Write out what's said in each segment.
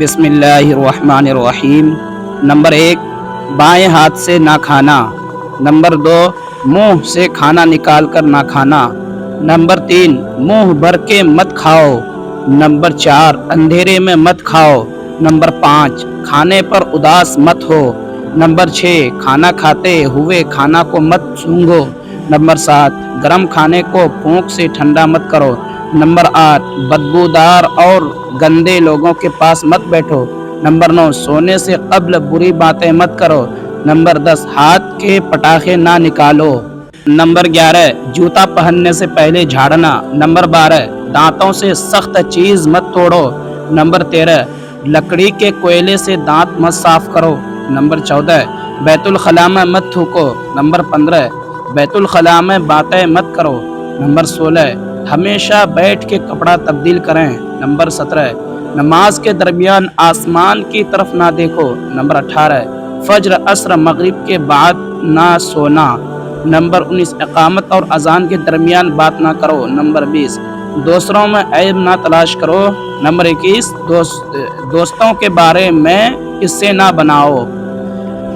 بسم اللہ الرحمن الرحیم۔ نمبر 1، بائیں ہاتھ سے نہ کھانا۔ نمبر 2، منہ سے کھانا نکال کر نہ کھانا۔ نمبر 3، منہ بھر کے مت کھاؤ۔ نمبر 4، اندھیرے میں مت کھاؤ۔ نمبر 5، کھانے پر اداس مت ہو۔ نمبر 6، کھانا کھاتے ہوئے کھانا کو مت سونگھو۔ نمبر 7، گرم کھانے کو پھونک سے ٹھنڈا مت کرو۔ نمبر 8، بدبودار اور گندے لوگوں کے پاس مت بیٹھو۔ نمبر 9، سونے سے قبل بری باتیں مت کرو۔ نمبر 10، ہاتھ کے پٹاخے نہ نکالو۔ نمبر 11، جوتا پہننے سے پہلے جھاڑنا۔ نمبر 12، دانتوں سے سخت چیز مت توڑو۔ نمبر 13، لکڑی کے کوئلے سے دانت مت صاف کرو۔ نمبر 14، بیت الخلاء میں مت تھوکو۔ نمبر 15، بیت الخلاء میں باتیں مت کرو۔ نمبر 16، ہمیشہ بیٹھ کے کپڑا تبدیل کریں۔ نمبر 17، نماز کے درمیان آسمان کی طرف نہ دیکھو۔ نمبر 18، فجر عصر مغرب کے بعد نہ سونا۔ نمبر 19، اقامت اور اذان کے درمیان بات نہ کرو۔ نمبر 20، دوسروں میں عیب نہ تلاش کرو۔ نمبر 21، دوستوں کے بارے میں قصے نہ بناؤ۔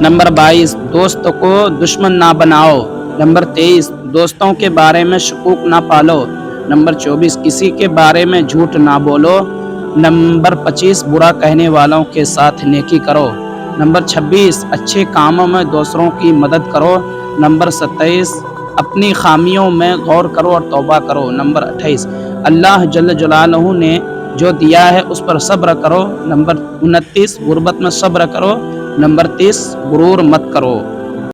نمبر 22، دوست کو دشمن نہ بناؤ۔ نمبر 23، دوستوں کے بارے میں شکوک نہ پالو۔ نمبر 24، کسی کے بارے میں جھوٹ نہ بولو۔ نمبر 25، برا کہنے والوں کے ساتھ نیکی کرو۔ نمبر 26، اچھے کاموں میں دوسروں کی مدد کرو۔ نمبر 27، اپنی خامیوں میں غور کرو اور توبہ کرو۔ نمبر 28، اللہ جل جلالہ نے جو دیا ہے اس پر صبر کرو۔ نمبر 29، غربت میں صبر کرو۔ نمبر 30، غرور مت کرو۔